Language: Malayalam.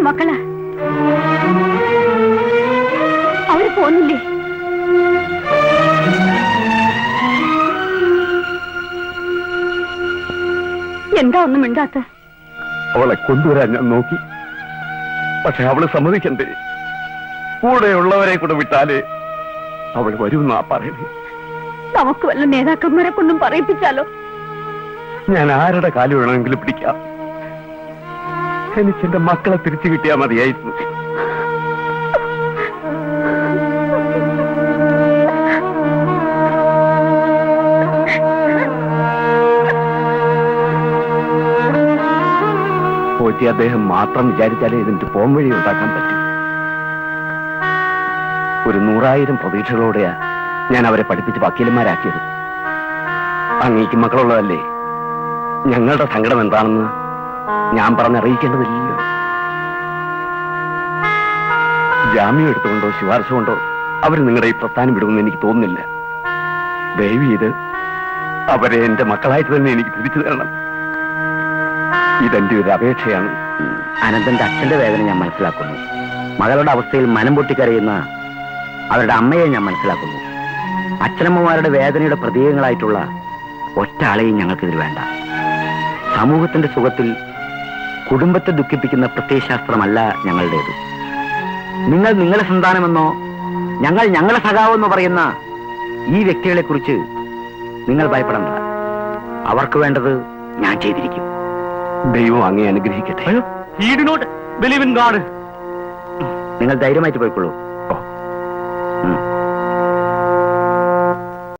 മക്കള് അവര് പോന്നില്ലേ? എന്താ ഒന്നും മിണ്ടാത്ത? അവളെ കൊണ്ടുവരാൻ ഞാൻ നോക്കി, പക്ഷെ അവള് സമ്മതിക്കണ്ടേ. കൂടെയുള്ളവരെ കൂടെ വിട്ടാലേ അവൾ വരുമെന്നാ പറയുന്നത്. നമുക്ക് വല്ല നേതാക്കന്മാരെ കൊണ്ടും പറയിപ്പിച്ചാലോ? ഞാൻ ആരുടെ കാല് വേണമെങ്കിലും പിടിക്കാം. എനിക്കെന്റെ മക്കളെ തിരിച്ചു കിട്ടിയാൽ മതിയായിരുന്നു. പോറ്റി അദ്ദേഹം മാത്രം വിചാരിച്ചാലേ ഇതിന്റെ പോംവഴി ഉണ്ടാക്കാൻ പറ്റും. ഒരു 100,000 പ്രതീക്ഷകളോടെയാ ഞാൻ അവരെ പഠിപ്പിച്ച് വക്കീലന്മാരാക്കിയത്. അങ്ങേക്ക് മക്കളുള്ളതല്ലേ, ഞങ്ങളുടെ സങ്കടം എന്താണെന്ന് ഞാൻ പറഞ്ഞറിയിക്കേണ്ടതില്ലല്ലോ. ജാമ്യം എടുത്തുകൊണ്ടോ ശുപാർശ കൊണ്ടോ അവർ നിങ്ങളുടെ ഈ പ്രസ്ഥാനം വിടുമെന്ന് എനിക്ക് തോന്നുന്നില്ല. ദയവ് ചെയ്ത് അവരെ എന്റെ മക്കളായിട്ട് തന്നെ എനിക്ക് തിരിച്ചു തരണം. ഇതെന്റെ ഒരു അപേക്ഷയാണ്. അനന്തന്റെ അച്ഛന്റെ വേദന ഞാൻ മനസ്സിലാക്കുന്നു. മകളുടെ അവസ്ഥയിൽ മനം പൊട്ടിക്കരയുന്ന അവരുടെ അമ്മയെ ഞാൻ മനസ്സിലാക്കുന്നു. അച്ഛനമ്മമാരുടെ വേദനയുടെ പ്രതീകങ്ങളായിട്ടുള്ള ഒറ്റ ആളെയും ഞങ്ങൾക്കിതിൽ വേണ്ട. സമൂഹത്തിന്റെ സുഖത്തിൽ കുടുംബത്തെ ദുഃഖിപ്പിക്കുന്ന പ്രത്യയശാസ്ത്രമല്ല ഞങ്ങളുടേത്. നിങ്ങൾ നിങ്ങളുടെ സന്താനമെന്നോ ഞങ്ങൾ ഞങ്ങളുടെ സഖാവെന്നോ പറയുന്ന ഈ വ്യക്തികളെ കുറിച്ച് നിങ്ങൾ ഭയപ്പെടണ്ട. അവർക്ക് വേണ്ടത് ഞാൻ ചെയ്തിരിക്കും. ദൈവം അങ്ങേ അനുഗ്രഹിക്കട്ടെ. നിങ്ങൾ ധൈര്യമായിട്ട് പോയിക്കൊള്ളൂ.